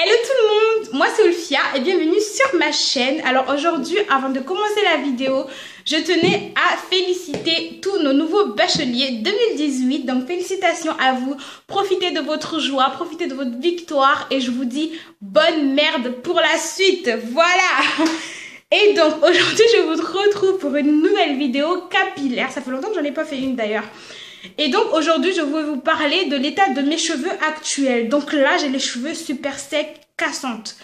Hello tout le monde, moi c'est Olfia et bienvenue sur ma chaîne. Alors aujourd'hui, avant de commencer la vidéo, je tenais à féliciter tous nos nouveaux bacheliers 2018. Donc félicitations à vous, profitez de votre joie, profitez de votre victoire et je vous dis bonne merde pour la suite. Voilà. Et donc aujourd'hui, je vous retrouve pour une nouvelle vidéo capillaire. Ça fait longtemps que j'en ai pas fait une d'ailleurs. Et donc aujourd'hui je vais vous parler de l'état de mes cheveux actuels. Donc là j'ai les cheveux super secs, cassantes.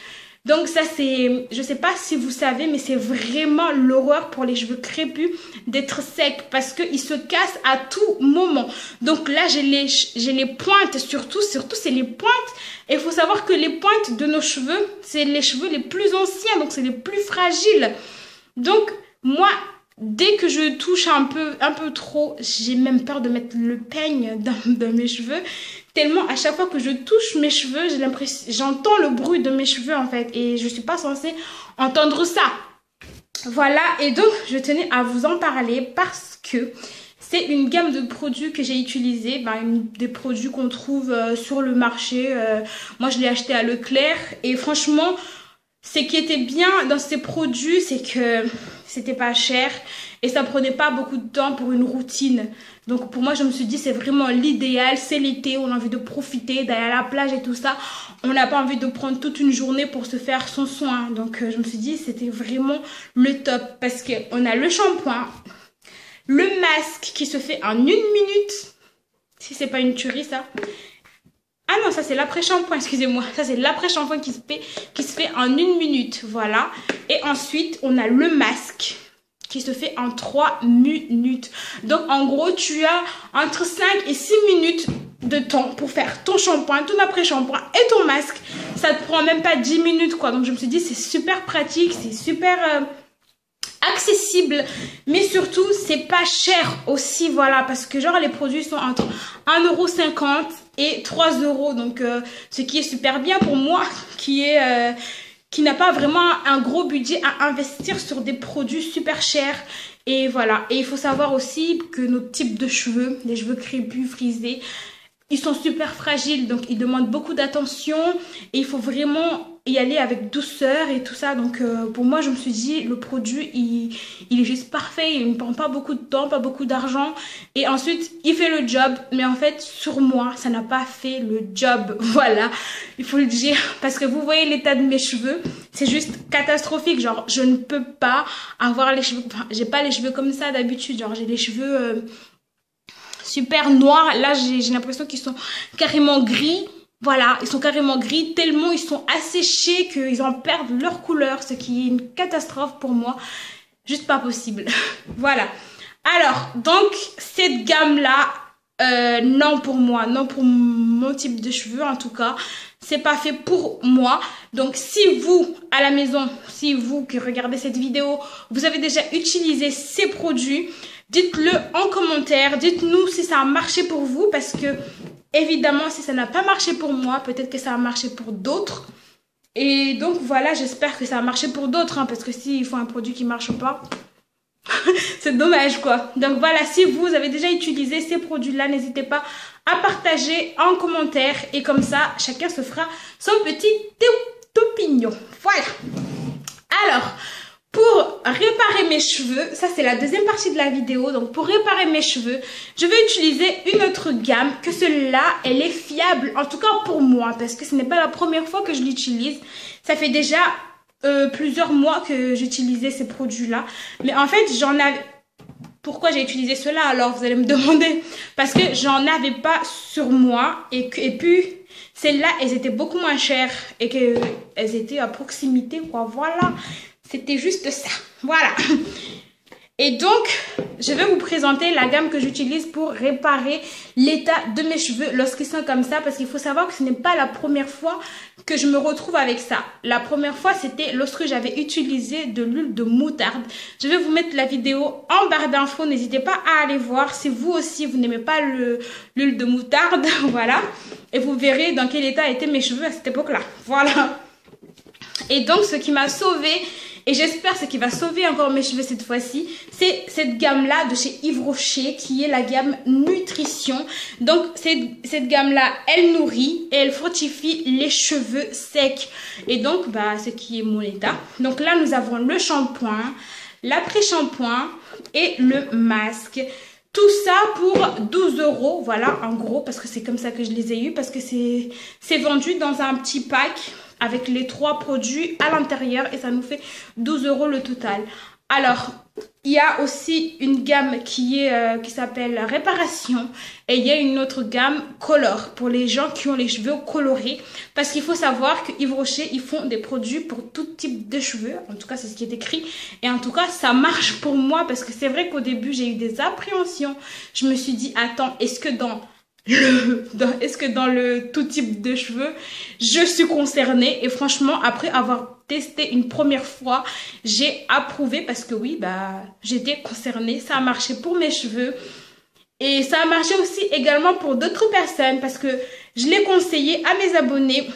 Donc ça c'est, je sais pas si vous savez, mais c'est vraiment l'horreur pour les cheveux crépus d'être secs parce qu'ils se cassent à tout moment. Donc là j'ai les pointes, surtout c'est les pointes. Et il faut savoir que les pointes de nos cheveux, c'est les cheveux les plus anciens, donc c'est les plus fragiles. Donc moi, dès que je touche un peu trop, j'ai même peur de mettre le peigne dans mes cheveux. Tellement à chaque fois que je touche mes cheveux, j'ai l'impression, j'entends le bruit de mes cheveux en fait. Et je suis pas censée entendre ça. Voilà, et donc je tenais à vous en parler parce que c'est une gamme de produits que j'ai utilisé. Des produits qu'on trouve sur le marché. Moi je l'ai acheté à Leclerc et franchement, ce qui était bien dans ces produits, c'est que c'était pas cher et ça prenait pas beaucoup de temps pour une routine. Donc pour moi, je me suis dit c'est vraiment l'idéal, c'est l'été, on a envie de profiter, d'aller à la plage et tout ça. On n'a pas envie de prendre toute une journée pour se faire son soin. Donc je me suis dit c'était vraiment le top parce qu'on a le shampoing, le masque qui se fait en 1 minute. Si c'est pas une tuerie ça. Ah non, ça c'est l'après-shampoing, excusez-moi. Ça c'est l'après-shampoing qui se fait en 1 minute, voilà. Et ensuite, on a le masque qui se fait en 3 minutes. Donc en gros, tu as entre 5 et 6 minutes de temps pour faire ton shampoing, ton après-shampoing et ton masque. Ça te prend même pas 10 minutes quoi. Donc je me suis dit, c'est super pratique, c'est super accessible, mais surtout c'est pas cher aussi, voilà, parce que genre les produits sont entre 1,50 € et 3 €, donc ce qui est super bien pour moi qui n'a pas vraiment un gros budget à investir sur des produits super chers. Et voilà, et il faut savoir aussi que nos types de cheveux, les cheveux crépus, frisés, ils sont super fragiles, donc ils demandent beaucoup d'attention et il faut vraiment y aller avec douceur et tout ça. Donc pour moi, je me suis dit, le produit, il est juste parfait, il ne prend pas beaucoup de temps, pas beaucoup d'argent. Et ensuite, il fait le job, mais en fait, sur moi, ça n'a pas fait le job. Voilà, il faut le dire, parce que vous voyez l'état de mes cheveux, c'est juste catastrophique. Genre, je ne peux pas avoir les cheveux, enfin, j'ai pas les cheveux comme ça d'habitude, genre j'ai les cheveux super noirs. Là j'ai l'impression qu'ils sont carrément gris. Voilà, ils sont carrément gris tellement ils sont asséchés qu'ils en perdent leur couleur, ce qui est une catastrophe pour moi, juste pas possible. Voilà, alors donc cette gamme là, non pour moi, non pour mon type de cheveux en tout cas, c'est pas fait pour moi. Donc si vous à la maison, si vous qui regardez cette vidéo, vous avez déjà utilisé ces produits, dites-le en commentaire, dites-nous si ça a marché pour vous parce que évidemment si ça n'a pas marché pour moi, peut-être que ça a marché pour d'autres. Et donc voilà, j'espère que ça a marché pour d'autres parce que s'il faut un produit qui marche pas, c'est dommage quoi. Donc voilà, si vous avez déjà utilisé ces produits-là, n'hésitez pas à partager en commentaire et comme ça, chacun se fera son petit opinion. Voilà. Alors, pour réparer mes cheveux, ça c'est la deuxième partie de la vidéo, donc pour réparer mes cheveux, je vais utiliser une autre gamme, que celle-là, elle est fiable, en tout cas pour moi, parce que ce n'est pas la première fois que je l'utilise, ça fait déjà plusieurs mois que j'utilisais ces produits-là, mais en fait j'en avais... Pourquoi j'ai utilisé cela alors vous allez me demander? Parce que j'en avais pas sur moi et puis celles-là, elles étaient beaucoup moins chères et qu'elles étaient à proximité quoi, voilà. C'était juste ça, voilà. Et donc, je vais vous présenter la gamme que j'utilise pour réparer l'état de mes cheveux lorsqu'ils sont comme ça. Parce qu'il faut savoir que ce n'est pas la première fois que je me retrouve avec ça. La première fois, c'était lorsque j'avais utilisé de l'huile de moutarde. Je vais vous mettre la vidéo en barre d'infos. N'hésitez pas à aller voir si vous aussi, vous n'aimez pas l'huile de moutarde. Voilà. Et vous verrez dans quel état étaient mes cheveux à cette époque-là. Voilà. Et donc, ce qui m'a sauvée Et j'espère ce qui va sauver encore mes cheveux cette fois-ci, c'est cette gamme-là de chez Yves Rocher qui est la gamme Nutrition. Donc cette gamme-là, elle nourrit et elle fortifie les cheveux secs. Et donc, bah, ce qui est mon état. Donc là, nous avons le shampoing, l'après-shampoing et le masque. Tout ça pour 12 €, voilà, en gros, parce que c'est comme ça que je les ai eus, parce que c'est vendu dans un petit pack avec les 3 produits à l'intérieur et ça nous fait 12 € le total. Alors, il y a aussi une gamme qui s'appelle Réparation et il y a une autre gamme Color pour les gens qui ont les cheveux colorés, parce qu'il faut savoir que Yves Rocher, ils font des produits pour tout type de cheveux, en tout cas c'est ce qui est écrit, et en tout cas ça marche pour moi, parce que c'est vrai qu'au début j'ai eu des appréhensions. Je me suis dit, attends, est-ce que dans le tout type de cheveux je suis concernée? Et franchement, après avoir testé une première fois, j'ai approuvé, parce que oui, bah j'étais concernée, ça a marché pour mes cheveux et ça a marché aussi également pour d'autres personnes, parce que je l'ai conseillé à mes abonnés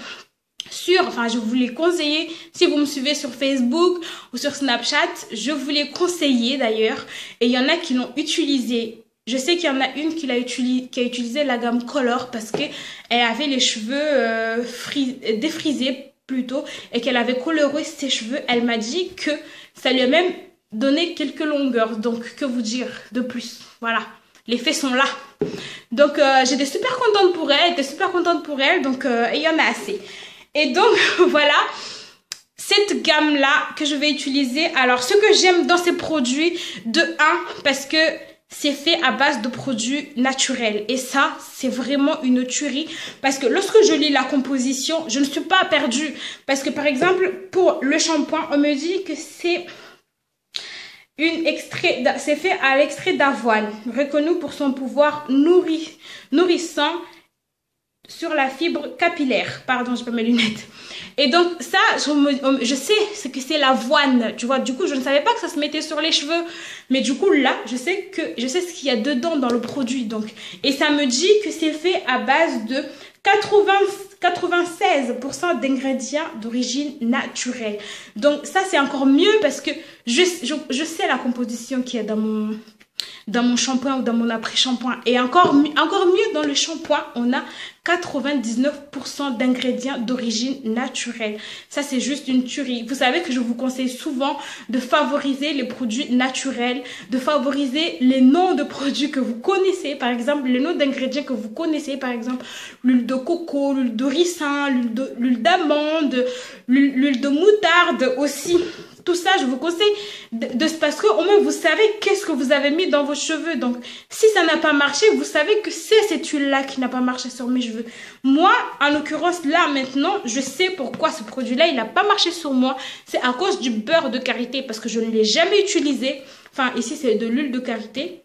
je vous l'ai conseillé si vous me suivez sur Facebook ou sur Snapchat, je vous l'ai conseillé d'ailleurs, et il y en a qui l'ont utilisé. Je sais qu'il y en a une qui a utilisé la gamme Color parce qu'elle avait les cheveux défrisés plutôt et qu'elle avait coloré ses cheveux. Elle m'a dit que ça lui a même donné quelques longueurs. Donc, que vous dire de plus? Voilà, les faits sont là. Donc, j'étais super contente pour elle. Donc, il y en a assez. Et donc, voilà. Cette gamme-là que je vais utiliser. Alors, ce que j'aime dans ces produits, de 1, parce que c'est fait à base de produits naturels. Et ça, c'est vraiment une tuerie. Parce que lorsque je lis la composition, je ne suis pas perdue. Parce que par exemple, pour le shampoing, on me dit que c'est fait à l'extrait d'avoine, reconnu pour son pouvoir nourrissant sur la fibre capillaire. Pardon, j'ai pas mes lunettes. Et donc ça, je sais ce que c'est l'avoine, tu vois. Du coup, je ne savais pas que ça se mettait sur les cheveux. Mais du coup, là, je sais ce qu'il y a dedans dans le produit. Donc, et ça me dit que c'est fait à base de 96% d'ingrédients d'origine naturelle. Donc ça, c'est encore mieux parce que je sais la composition qu'il y a dans mon shampoing ou dans mon après-shampoing. Et encore mieux, dans le shampoing, on a 99% d'ingrédients d'origine naturelle. Ça, c'est juste une tuerie. Vous savez que je vous conseille souvent de favoriser les produits naturels, de favoriser les noms de produits que vous connaissez. Par exemple, les noms d'ingrédients que vous connaissez. Par exemple, l'huile de coco, l'huile de ricin, l'huile d'amande, l'huile de moutarde aussi. Tout ça, je vous conseille parce qu'au moins vous savez qu'est-ce que vous avez mis dans vos cheveux. Donc, si ça n'a pas marché, vous savez que c'est cette huile-là qui n'a pas marché sur mes cheveux. Moi, en l'occurrence, là, maintenant, je sais pourquoi ce produit-là, il n'a pas marché sur moi. C'est à cause du beurre de karité parce que je ne l'ai jamais utilisé. Enfin, ici, c'est de l'huile de karité.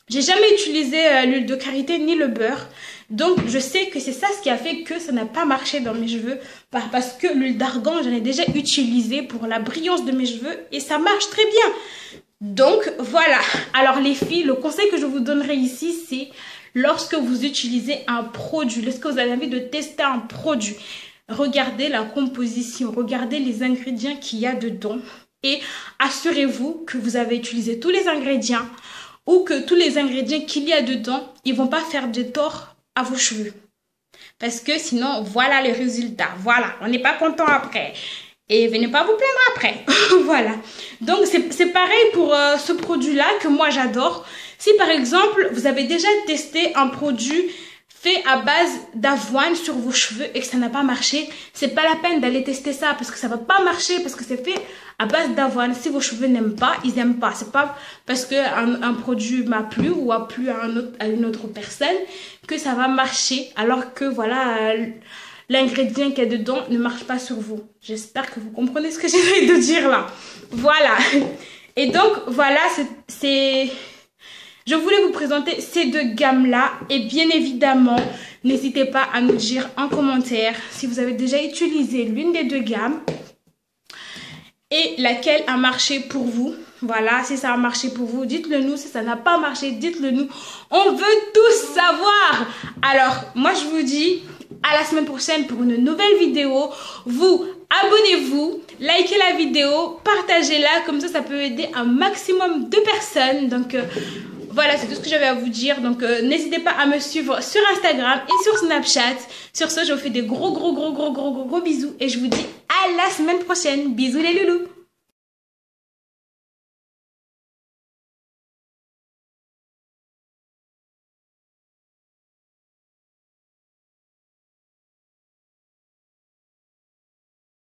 J'ai jamais utilisé l'huile de karité ni le beurre. Donc, je sais que c'est ça ce qui a fait que ça n'a pas marché dans mes cheveux. Parce que l'huile d'argan, j'en ai déjà utilisé pour la brillance de mes cheveux et ça marche très bien. Donc, voilà. Alors, les filles, le conseil que je vous donnerai ici, c'est lorsque vous utilisez un produit, lorsque vous avez envie de tester un produit, regardez la composition, regardez les ingrédients qu'il y a dedans et assurez-vous que vous avez utilisé tous les ingrédients ou que tous les ingrédients qu'il y a dedans, ils vont pas faire de tort à vos cheveux. Parce que sinon, voilà les résultats. Voilà, on n'est pas content après. Et venez pas vous plaindre après. Voilà. Donc, c'est pareil pour ce produit-là que moi, j'adore. Si, par exemple, vous avez déjà testé un produit fait à base d'avoine sur vos cheveux et que ça n'a pas marché, c'est pas la peine d'aller tester ça parce que ça va pas marcher parce que c'est fait à base d'avoine. Si vos cheveux n'aiment pas, ils n'aiment pas. C'est pas parce que un produit m'a plu ou a plu à une autre personne que ça va marcher alors que voilà, l'ingrédient qu'il y a dedans ne marche pas sur vous. J'espère que vous comprenez ce que j'essaie de dire là. Voilà. Et donc voilà, je voulais vous présenter ces deux gammes-là et bien évidemment, n'hésitez pas à nous dire en commentaire si vous avez déjà utilisé l'une des deux gammes et laquelle a marché pour vous. Voilà, si ça a marché pour vous, dites-le nous. Si ça n'a pas marché, dites-le nous. On veut tous savoir. Alors, moi je vous dis à la semaine prochaine pour une nouvelle vidéo. Vous, abonnez-vous, likez la vidéo, partagez-la, comme ça peut aider un maximum de personnes. Donc voilà, c'est tout ce que j'avais à vous dire. Donc n'hésitez pas à me suivre sur Instagram et sur Snapchat. Sur ce, je vous fais des gros bisous et je vous dis à la semaine prochaine. Bisous les loulous.